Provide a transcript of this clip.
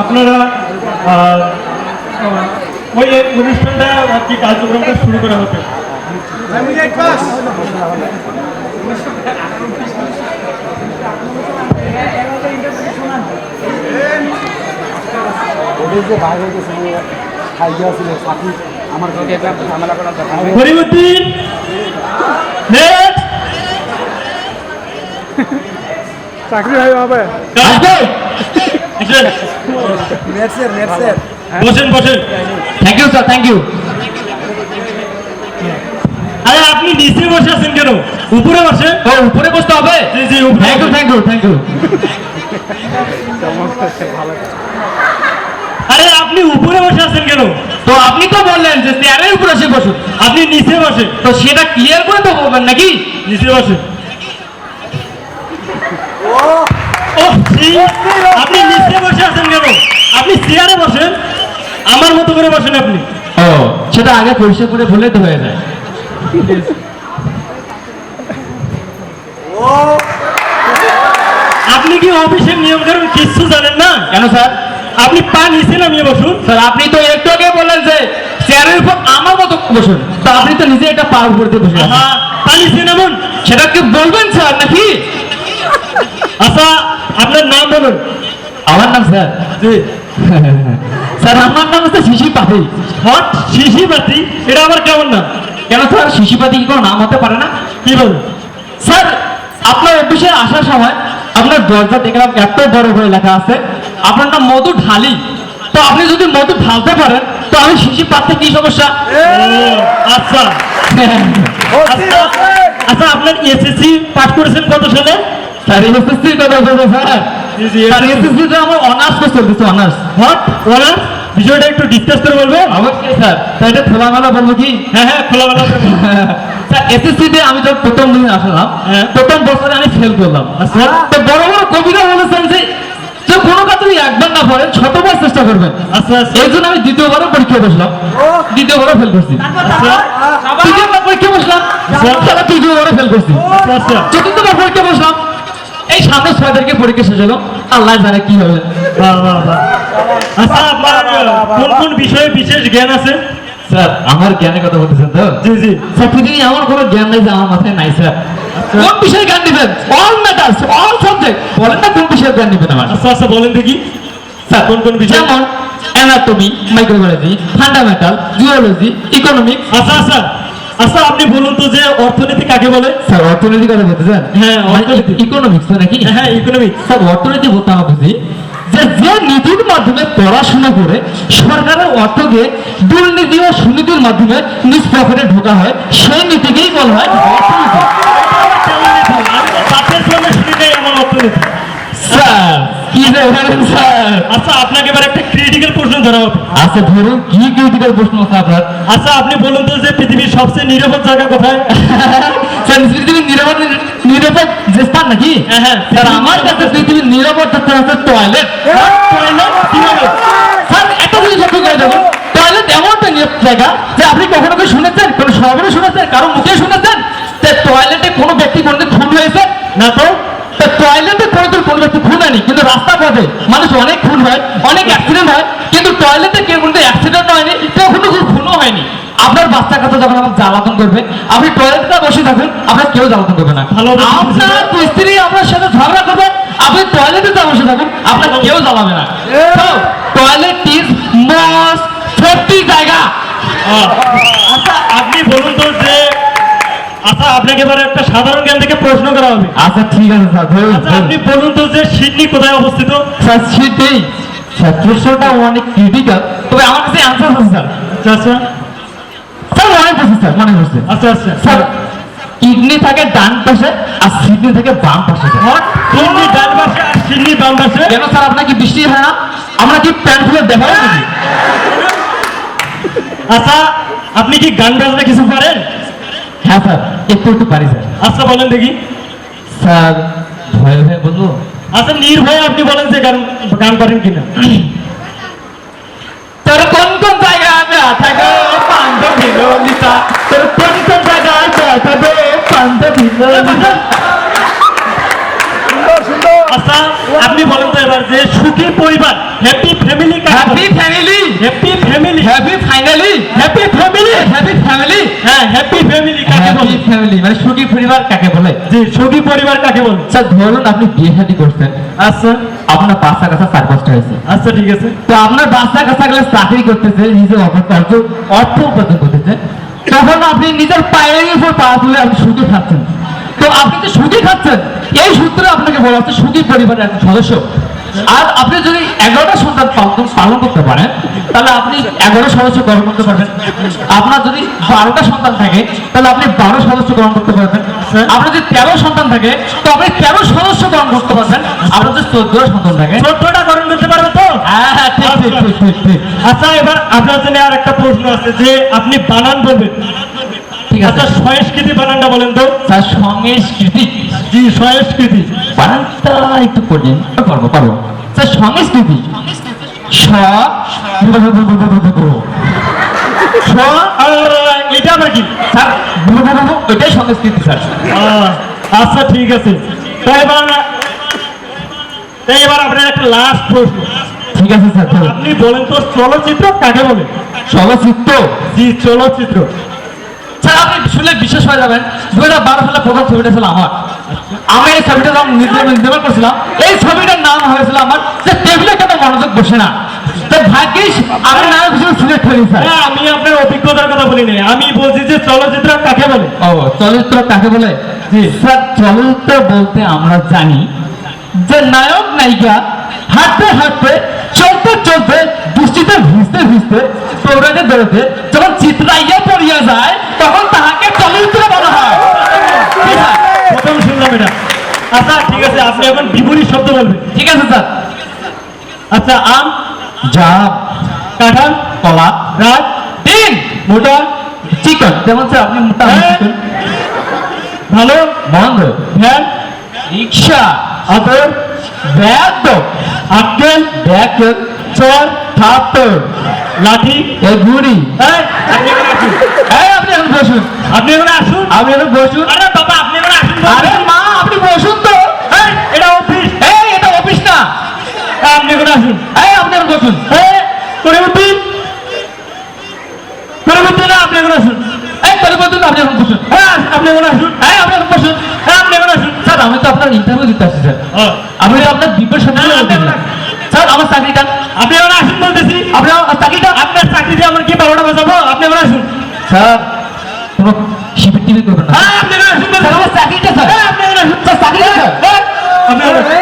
আপনারা ওই অনুষ্ঠানটা আর কি কার্যক্রমটা শুরু করা হবে। ফরিদউদ্দিন চাকরি হবে বসেন বসেন। Thank you sir, thank you. আরে আপনি নিচে বসে আছেন কেন? উপরে বসেন। ও, উপরে বসতে হবে? জি জি, thank you, thank you, thank you. আরে আপনি উপরে বসে আছেন কেন? তো আপনি তো বললেন যে চেয়ারের উপরে এসে বসুন, আপনি নিচে বসেন। তো সেটা ক্লিয়ার করে তো বলবেন নাকি? নিচে বসেন। ও আপনি নিচে বসে আছেন কেন? আপনি চেয়ারে বসেন, আমার মতো করে বসেন আপনি। ও, সেটা আগে পরিষ্কার করে বললে তো হয়ে যায়। আপনি কি অফিসের নিয়ম কানুন কিচ্ছু জানেন না? কেন স্যার? আপনি পা নিচে নামিয়ে বসুন। স্যার, আপনি তো একটু আগে বললেন যে চেয়ারের উপর আমার মতো বসুন, তো আপনি তো নিজে একটা পা উপর দিয়ে বসে আছেন। হ্যাঁ, পা নিচে নামুন। সেটা কি বলবেন স্যার নাকি? আচ্ছা, আপনার নাম বলুন। আমার নাম স্যার? জি স্যার, আমার নাম হচ্ছে শিশিপাতি। হট শিশিপাতি? এটা আবার কেমন নাম? কেন স্যার, শিশিপাতি কি কোনো নাম হতে পারে না? কি বলুন স্যার, আপনার অফিসে আসার সময় আপনার দরজা দেখলাম এত বড় করে লেখা আছে আপনার নাম মধু ঢালি। তো আপনি যদি মধু ঢালতে পারেন তো আমি শিশি পাততে কি সমস্যা? আচ্ছা আচ্ছা আচ্ছা, আপনার এসএসসি পাস করেছেন কত সালে? স্যার, এসএসসি কথা বলবো স্যার? স্যার, এসএসসি তে আমার অনার্স কোর্স চলতেছে, অনার্স। Hot honours? বিষয়টা একটু ডিসকাস করে বলবেন? অবশ্যই স্যার, তাই এটা খোলামেলা বলবো কি? হ্যাঁ হ্যাঁ, খোলামেলা করে বলুন। স্যার, এসএসসি তে আমি যখন প্রথম দিন আসলাম, হ্যাঁ। প্রথম বছরে আমি ফেল করলাম। আচ্ছা। তো বড় বড় কবিরা বলেছেন যে যে কোনো কাজ যদি একবার না পারেন শতবার চেষ্টা করবেন। আচ্ছা আচ্ছা এই জন্য আমি দ্বিতীয়বারও পরীক্ষা বসলাম, দ্বিতীয়বারও ফেল করছি। আচ্ছা তৃতীয়বার পরীক্ষা বসলাম, তাহলে তৃতীয়বারও ফেল করছি। আচ্ছা চতুর্থবার পরীক্ষা বসলাম, এই সামনে 6 তারিখে পরীক্ষা শেষ হলো, আল্লাহ জানে কি হবে। বাহ বাহ বাহ। আচ্ছা, আপনার কোন কোন বিষয়ে বিশেষ জ্ঞান আছে? স্যার, আমার জ্ঞানের কথা বলতেছেন তো? জি জি। স্যার, পৃথিবী এমন কোনো জ্ঞান নাই যে আমার মাথায় নাই স্যার। কোন বিষয়ে জ্ঞান দিবেন? All matters, all subject. বলেন না কোন বিষয়ে জ্ঞান দিবেন আমার? আচ্ছা আচ্ছা, বলেন দেখি স্যার, কোন কোন বিষয়? যেমন anatomy, microbiology, fundamental, geology, economics. আচ্ছা আচ্ছা আচ্ছা, আপনি বলুন তো যে অর্থনীতি কাকে বলে? স্যার, অর্থনীতি কথা বলতেছেন? হ্যাঁ, অর্থনীতি। ইকোনমিক্স তো নাকি? হ্যাঁ, ইকোনমিক্স। স্যার, অর্থনীতি বলতে আমরা বুঝি যে যে নীতির মাধ্যমে পড়াশোনা করে সরকারের অর্থকে দুর্নীতি ও সুনীতির মাধ্যমে নিজ পকেটে ঢোকা হয়, সেই নীতিকেই বলা হয় অর্থনীতি। আমি তো বাপের জন্য শুনি নাই আমার অর্থনীতি। স্যার, কি যে বলেন স্যার? আচ্ছা, আপনাকে এবার একটা ক্রিটিক্যাল প্রশ্ন ধরা হবে। আচ্ছা, ধরুন কি ক্রিটিক্যাল প্রশ্ন আছে আপনার? আচ্ছা, আপনি বলুন তো যে পৃথিবীর সবচেয়ে নিরাপদ জায়গা কোথায়? স্যার, পৃথিবীর নিরাপদ যে স্থান নাকি? হ্যাঁ, হ্যাঁ। স্যার, আমার কাছে পৃথিবীর নিরাপদ স্থান আছে টয়লেট। টয়লেট? কিভাবে? স্যার, একটা জিনিস লক্ষ্য করে দেখুন, টয়লেট এমন একটা জায়গা যে আপনি কখনো কি শুনেছেন, কোনো শহরে শুনেছেন, কারো মুখে শুনেছেন যে টয়লেটে কোনো ব্যক্তি কোনোদিন খুন হয়েছে? না তো। টয়লেটে কোনোদিন কোনো ব্যক্তি খুন হয়নি, কিন্তু রাস্তা পথে মানুষ অনেক খুন হয়, অনেক অ্যাক্সিডেন্ট হয়, কিন্তু টয়লেটে কেউ কোনো অ্যাক্সিডেন্ট হয়নি, কেউ কোনো খুনও হয়নি। আপনার বাচ্চা কাছে যখন আমাকে জ্বালাতন করবে, আপনি টয়লেটে বসে থাকুন, আপনার কেউ জ্বালাতন করবে না। ভালো বুদ্ধি দিয়েছেন। আপনার স্ত্রী আপনার সাথে ঝগড়া করবে, আপনি টয়লেটে বসে থাকুন, আপনার কেউ জ্বালাবে না। তো টয়লেট ইজ মোস্ট সেফটি জায়গা। আচ্ছা, আপনি বলুন তো যে, আচ্ছা আপনাকে এবার একটা সাধারণ জ্ঞান থেকে প্রশ্ন করা হবে। আচ্ছা, ঠিক আছে স্যার, ধরুন। আচ্ছা, আপনি বলুন তো যে সিডনি কোথায় অবস্থিত? স্যার, সেটাই স্যার, প্রশ্নটা অনেক ক্রিটিক্যাল, তবে আমার কাছে অ্যান্সার আছে স্যার। আচ্ছা আচ্ছা স্যার, মনে পড়ছে স্যার, মনে পড়ছে। আচ্ছা আচ্ছা স্যার, কিডনি থাকে ডান পাশে আর সিডনি থাকে বাম পাশে। সিডনি ডান পাশে আর সিডনি বাম পাশে? কেন স্যার, আপনার কি বৃষ্টি হয় না? আমরা কি প্যান্ট খুলে দেখাবো নাকি? আচ্ছা, আপনি কি গান বাজনা কিছু পারেন? হ্যাঁ স্যার, একটু একটু পারি স্যার। আচ্ছা, বলেন দেখি। স্যার, ভয়ে ভয়ে বলবো? আচ্ছা, নির্ভয়ে আপনি বলেন যে গান গান পারেন কিনা। তোর কোন কোন জায়গায় ব্যথা গো বান্ধবী ললিতা, তোর কোন কোন জায়গায় ব্যথা গো বান্ধবী ললিতা। সুন্দর সুন্দর আচ্ছা আপনি বলেন তো এবার যে সুখী পরিবার happy family happy family, happy family happy finally, happy family happy family, হ্যাঁ হ্যাপি ফ্যামিলি কাকে হ্যাপি বলে ফ্যামিলি মানে সুখী পরিবার কাকে বলে? জি সুখী পরিবার কাকে বলে স্যার ধরুন আপনি বিয়ে শাদী করছেন, আচ্ছা আপনার বাচ্চা কাচ্চা 4-5টা হয়েছে, আচ্ছা ঠিক আছে তো আপনার বাচ্চা কাচ্চা গুলো চাকরি করতেছে, নিজে অর্থ উপার্জন করতেছে, তখন আপনি নিজের পায়ের উপর পা তুলে আপনি সুখে খাচ্ছেন। তো আপনি যে সুখে খাচ্ছেন এই সূত্রে আপনাকে বলা হচ্ছে সুখী পরিবারের একজন সদস্য। আর আপনি যদি 11টা সন্তান পালন করতে পারেন তাহলে আপনি 11 সদস্য গ্রহণ করতে পারবেন। আপনার যদি 12টা সন্তান থাকে তাহলে আপনি 12 সদস্য গ্রহণ করতে পারবেন। আপনার যদি 13 সন্তান থাকে তো আপনি 13 সদস্য গ্রহণ করতে পারবেন। আপনার যদি 14টা সন্তান থাকে 14টা গ্রহণ করতে পারবে তো হ্যাঁ হ্যাঁ ঠিক ঠিক ঠিক ঠিক ঠিক আচ্ছা এবার আপনার জন্য আর একটা প্রশ্ন আছে যে আপনি বানান বলবেন ঠিক আচ্ছা আছে। সংস্কৃতি বানানটা বলেন তো তার সংস্কৃতি জি সংস্কৃতি বানানটা একটু কঠিন, পারবো পারবো। স্যার সংস্কৃতি স এটা আবার কি স্যার ওইটাই সংস্কৃতি স্যার। আচ্ছা ঠিক আছে তাই এবার আপনার একটা লাস্ট প্রশ্ন ঠিক আছে স্যার ধরুন। আপনি বলেন তো চলচ্চিত্র কাকে বলে চলচ্চিত্র জি চলচ্চিত্র স্যার আপনি শুনলে বিশ্বাস হয়ে যাবেন 2012 সালে প্রথম ছবিটা ছিল আমার। আমি এই ছবিটা যখন নির্মাণ করছিলাম এই ছবিটার নাম হয়েছিল আমার যে টেবিলে কেন মনোযোগ বসে না। তো ভাগ্যিস আমি নায়ক হিসেবে সিলেক্ট হইনি স্যার। হ্যাঁ, আমি আপনার অভিজ্ঞতার কথা বলিনি আমি বলছি যে চলচ্চিত্র কাকে বলে ও চলচ্চিত্র কাকে বলে? জি স্যার চলচ্চিত্র বলতে আমরা জানি যে নায়ক নায়িকা হাঁটতে হাঁটতে চলতে চলতে বৃষ্টিতে ভিজতে ভিজতে দৌড়াতে দৌড়াতে যখন চিত্রাইয়া পড়িয়া যায় তখন তাহাকে চলচ্চিত্র বলা হয়। কি স্যার? প্রথম শুনলাম এটা আচ্ছা ঠিক আছে আপনি এখন বিপরীত শব্দ বলবেন ঠিক আছে স্যার। আচ্ছা আম জাম, কাঁঠাল কলা, রাত ডিম, মোটা চিকেন। যেমন স্যার আপনি মোটা হ্যাঁ। চিকেন, ভালো বন্ধ, ভ্যান রিক্সা, আদর ব্যাগ, আক্কেল ব্যাগ, চর থাপ্পড়, লাঠি এই ঘুড়ি। এই, আপনি এখন আসুন এই আপনি এখন বসুন, আপনি এখন আসুন আপনি এখন বসুন। আরে বাবা আপনি এখন আসুন বলছি। আরে মা আপনি বসুন তো। এই, এটা অফিস এই এটা অফিস না। আপনি এখন আসুন এই আপনি এখন বসুন। পরিবর্তন পরিবর্তন না আপনি এখন আসুন এই পরিবর্তন আপনি এখন বসুন। হ্যাঁ আপনি এখন আসুন এই আপনি এখন বসুন। হ্যাঁ আপনি এখন আসুন স্যার আমি তো আপনার ইন্টারভিউ দিতে আসছি স্যার। আমি তো আপনার বিপদ সাথে হ্যাঁ, আপনি এখন স্যার আমার চাকরিটা, আপনি এখন আসুন বলতেছি আপনার চাকরিটা। আপনার চাকরি দিয়ে আমার কি 12টা বাজাবো আপনি এখন আসুন স্যার কোনো শিবির টিবির করবেন না। হ্যাঁ আপনি এখন আসুন স্যার আমার চাকরিটা স্যার। হ্যাঁ আপনি এখন আসুন স্যার চাকরিটা স্যার। আপনি এখন আসুন